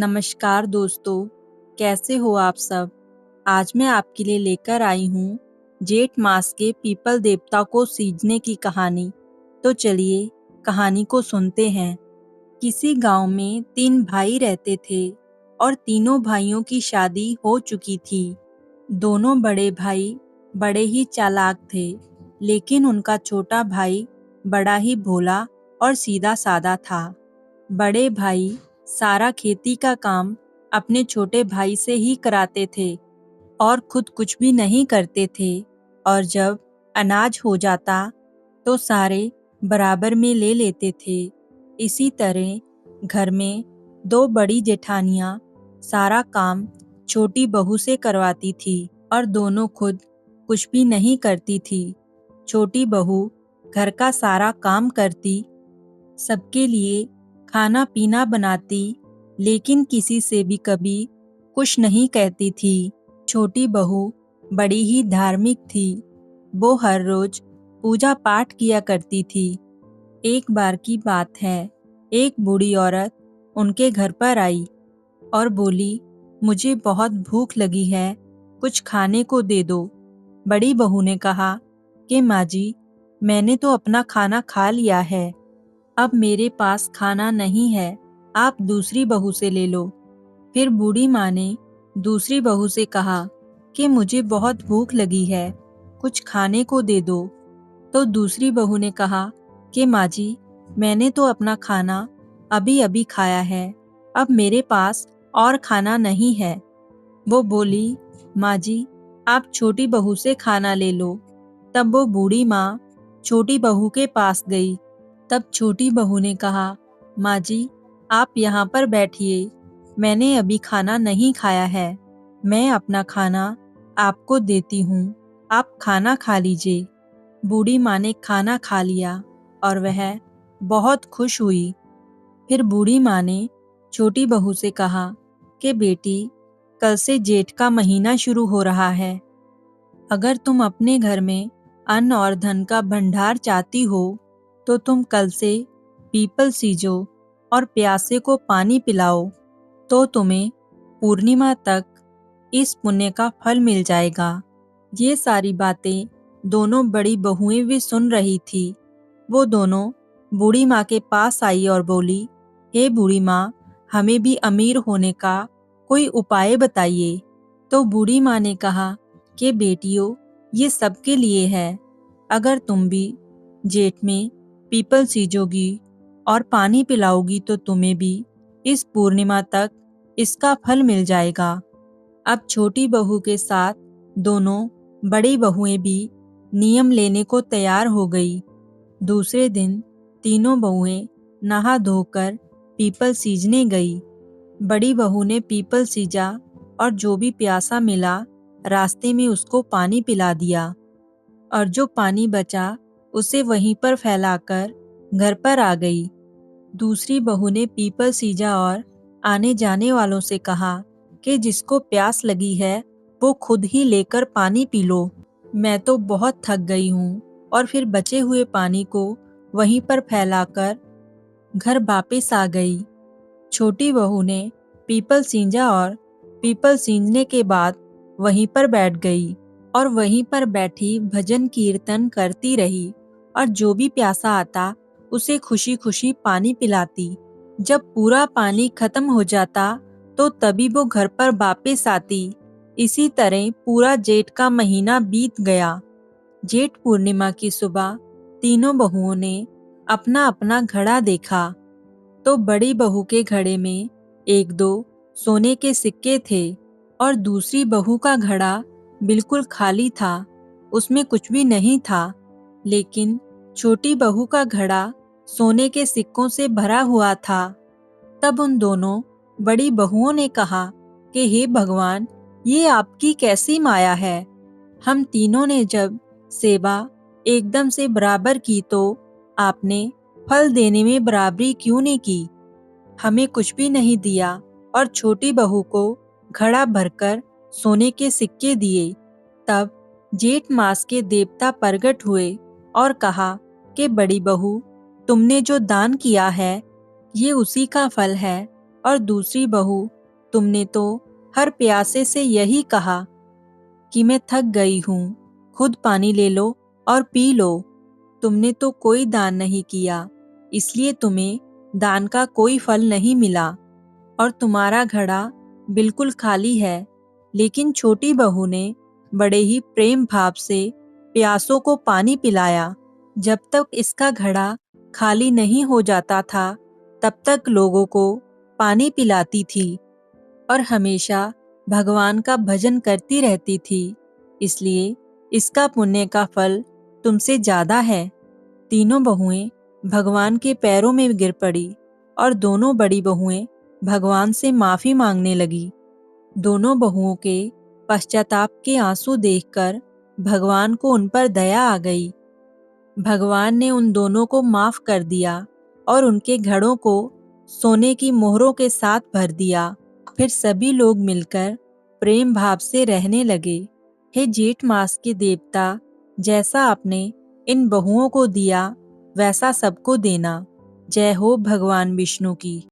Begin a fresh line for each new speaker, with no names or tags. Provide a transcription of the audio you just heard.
नमस्कार दोस्तों, कैसे हो आप सब? आज मैं आपके लिए लेकर आई हूँ जेठ मास के पीपल देवता को सींचने की कहानी। तो चलिए कहानी को सुनते हैं। किसी गांव में 3 भाई रहते थे और तीनों भाइयों की शादी हो चुकी थी। दोनों बड़े भाई बड़े ही चालाक थे, लेकिन उनका छोटा भाई बड़ा ही भोला और सीधा साधा था। बड़े भाई सारा खेती का काम अपने छोटे भाई से ही कराते थे और खुद कुछ भी नहीं करते थे, और जब अनाज हो जाता तो सारे बराबर में ले लेते थे। इसी तरह घर में 2 बड़ी जेठानियां सारा काम छोटी बहू से करवाती थी और दोनों खुद कुछ भी नहीं करती थी। छोटी बहू घर का सारा काम करती, सबके लिए खाना पीना बनाती, लेकिन किसी से भी कभी कुछ नहीं कहती थी। छोटी बहू बड़ी ही धार्मिक थी। वो हर रोज पूजा पाठ किया करती थी। एक बार की बात है, एक बूढ़ी औरत उनके घर पर आई और बोली, मुझे बहुत भूख लगी है, कुछ खाने को दे दो। बड़ी बहू ने कहा कि माँ जी, मैंने तो अपना खाना खा लिया है, अब मेरे पास खाना नहीं है, आप दूसरी बहू से ले लो। फिर बूढ़ी माँ ने दूसरी बहू से कहा कि मुझे बहुत भूख लगी है, कुछ खाने को दे दो। तो दूसरी बहू ने कहा कि माँ जी, मैंने तो अपना खाना अभी अभी खाया है, अब मेरे पास और खाना नहीं है। वो बोली, माँ जी, आप छोटी बहू से खाना ले लो। तब वो बूढ़ी माँ छोटी बहू के पास गई। तब छोटी बहू ने कहा, माँ जी, आप यहाँ पर बैठिए, मैंने अभी खाना नहीं खाया है, मैं अपना खाना आपको देती हूँ, आप खाना खा लीजिए। बूढ़ी माँ ने खाना खा लिया और वह बहुत खुश हुई। फिर बूढ़ी माँ ने छोटी बहू से कहा कि बेटी, कल से जेठ का महीना शुरू हो रहा है। अगर तुम अपने घर में अन्न और धन का भंडार चाहती हो तो तुम कल से पीपल सींचो और प्यासे को पानी पिलाओ, तो तुम्हें पूर्णिमा तक इस पुण्य का फल मिल जाएगा। ये सारी बातें दोनों बड़ी बहुएं भी सुन रही थी। वो दोनों बूढ़ी माँ के पास आई और बोली, हे बूढ़ी माँ, हमें भी अमीर होने का कोई उपाय बताइए। तो बूढ़ी माँ ने कहा कि बेटियों, ये सबके लिए है। अगर तुम भी जेठ में पीपल सींचोगी और पानी पिलाओगी तो तुम्हें भी इस पूर्णिमा तक इसका फल मिल जाएगा। अब छोटी बहू के साथ दोनों बड़ी बहुएं भी नियम लेने को तैयार हो गई। दूसरे दिन तीनों बहुएं नहा धोकर पीपल सींचने गई। बड़ी बहू ने पीपल सींचा और जो भी प्यासा मिला रास्ते में उसको पानी पिला दिया, और जो पानी बचा उसे वहीं पर फैलाकर घर पर आ गई। दूसरी बहू ने पीपल सींचा और आने जाने वालों से कहा कि जिसको प्यास लगी है वो खुद ही लेकर पानी पी लो, मैं तो बहुत थक गई हूँ। और फिर बचे हुए पानी को वहीं पर फैलाकर घर वापस आ गई। छोटी बहू ने पीपल सींचा और पीपल सींचने के बाद वहीं पर बैठ गई और वहीं पर बैठी भजन कीर्तन करती रही, और जो भी प्यासा आता उसे खुशी खुशी पानी पिलाती। जब पूरा पानी खत्म हो जाता तो तभी वो घर पर वापस आती। इसी तरह पूरा जेठ का महीना बीत गया। जेठ पूर्णिमा की सुबह तीनों बहुओं ने अपना अपना घड़ा देखा तो बड़ी बहू के घड़े में 1-2 सोने के सिक्के थे और दूसरी बहू का घड़ा बिल्कुल खाली था, उसमें कुछ भी नहीं था। लेकिन छोटी बहू का घड़ा सोने के सिक्कों से भरा हुआ था। तब उन दोनों बड़ी बहुओं ने कहा कि हे भगवान, ये आपकी कैसी माया है? हम तीनों ने जब सेवा एकदम से बराबर की तो आपने फल देने में बराबरी क्यों नहीं की? हमें कुछ भी नहीं दिया और छोटी बहू को घड़ा भरकर सोने के सिक्के दिए। तब जेठ मास के देवता प्रकट हुए और कहा कि बड़ी बहू, तुमने जो दान किया है ये उसी का फल है। और दूसरी बहू, तुमने तो हर प्यासे से यही कहा कि मैं थक गई हूँ, खुद पानी ले लो और पी लो। तुमने तो कोई दान नहीं किया, इसलिए तुम्हें दान का कोई फल नहीं मिला और तुम्हारा घड़ा बिल्कुल खाली है। लेकिन छोटी बहू ने बड़े ही प्रेम भाव से प्यासों को पानी पिलाया। जब तक इसका घड़ा खाली नहीं हो जाता था, तब तक लोगों को पानी पिलाती थी और हमेशा भगवान का भजन करती रहती थी। इसलिए इसका पुण्य का फल तुमसे ज्यादा है। तीनों बहुएं भगवान के पैरों में गिर पड़ी और दोनों बड़ी बहुएं भगवान से माफी मांगने लगी। दोनों बहुओं के पश्चाताप के आंसू देखकर भगवान को उन पर दया आ गई। भगवान ने उन दोनों को माफ कर दिया और उनके घड़ों को सोने की मोहरों के साथ भर दिया। फिर सभी लोग मिलकर प्रेम भाव से रहने लगे। हे जेठ मास के देवता, जैसा आपने इन बहुओं को दिया वैसा सबको देना। जय हो भगवान विष्णु की।